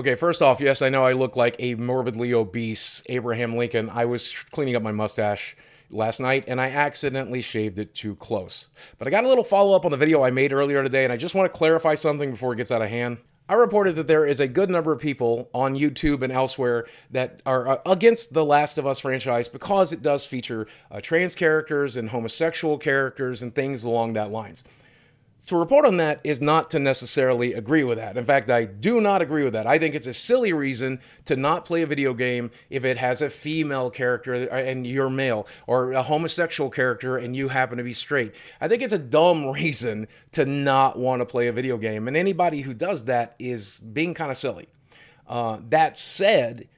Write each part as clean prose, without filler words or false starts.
Okay, first off, yes, I know I look like a morbidly obese Abraham Lincoln. I was cleaning up my mustache last night and I accidentally shaved it too close. But I got a little follow up on the video I made earlier today, and I just want to clarify something before it gets out of hand. I reported that there is a good number of people on YouTube and elsewhere that are against the Last of Us franchise because it does feature trans characters and homosexual characters and things along that lines. To report on that is not to necessarily agree with that. In fact, I do not agree with that. I think it's a silly reason to not play a video game if it has a female character and you're male, or a homosexual character and you happen to be straight. I think it's a dumb reason to not want to play a video game, and anybody who does that is being kind of silly. That said,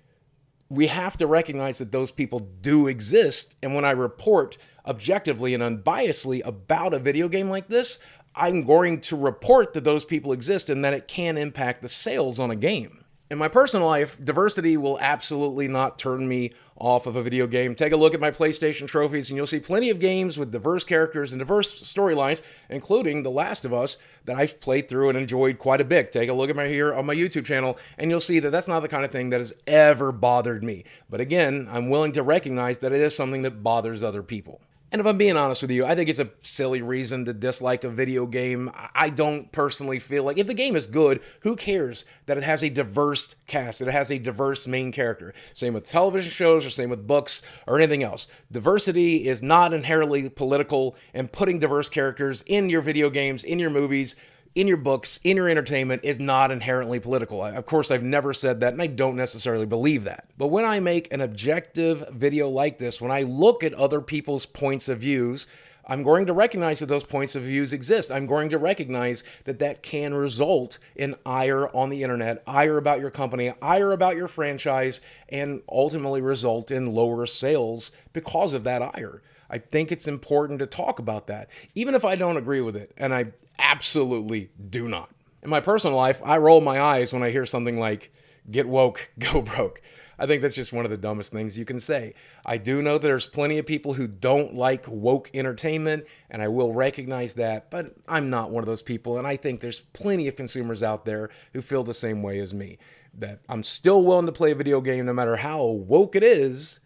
we have to recognize that those people do exist, and when I report objectively and unbiasedly about a video game like this, I'm going to report that those people exist and that it can impact the sales on a game. In my personal life, diversity will absolutely not turn me off of a video game. Take a look at my PlayStation trophies and you'll see plenty of games with diverse characters and diverse storylines, including The Last of Us, that I've played through and enjoyed quite a bit. Take a look at my here on my YouTube channel and you'll see that that's not the kind of thing that has ever bothered me. But again, I'm willing to recognize that it is something that bothers other people. And if I'm being honest with you, I think it's a silly reason to dislike a video game. I don't personally feel like, if the game is good, who cares that it has a diverse cast, that it has a diverse main character? Same with television shows or same with books or anything else. Diversity is not inherently political, and putting diverse characters in your video games, in your movies, in your books, in your entertainment is not inherently political. Of course, I've never said that, and I don't necessarily believe that. But when I make an objective video like this, when I look at other people's points of views, I'm going to recognize that those points of views exist. I'm going to recognize that that can result in ire on the internet, ire about your company, ire about your franchise, and ultimately result in lower sales because of that ire. I think it's important to talk about that, even if I don't agree with it, and I absolutely do not. In my personal life, I roll my eyes when I hear something like, "Get woke, go broke." I think that's just one of the dumbest things you can say. I do know that there's plenty of people who don't like woke entertainment, and I will recognize that, but I'm not one of those people, and I think there's plenty of consumers out there who feel the same way as me, that I'm still willing to play a video game no matter how woke it is,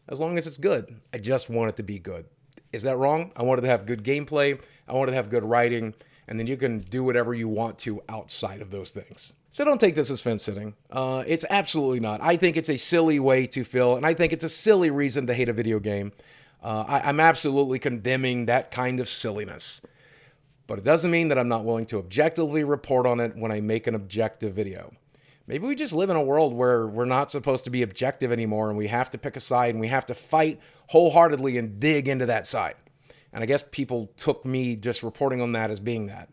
as long as it's good. I just want it to be good. Is that wrong? I wanted to have good gameplay. I wanted to have good writing. And then you can do whatever you want to outside of those things. So don't take this as fence sitting. It's absolutely not. I think it's a silly way to feel, and I think it's a silly reason to hate a video game. I'm absolutely condemning that kind of silliness. But it doesn't mean that I'm not willing to objectively report on it when I make an objective video. Maybe we just live in a world where we're not supposed to be objective anymore, and we have to pick a side, and we have to fight wholeheartedly and dig into that side. And I guess people took me just reporting on that as being that.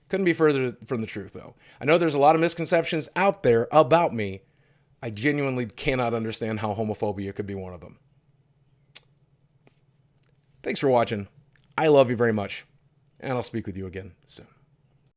Couldn't be further from the truth, though. I know there's a lot of misconceptions out there about me. I genuinely cannot understand how homophobia could be one of them. Thanks for watching. I love you very much, and I'll speak with you again soon.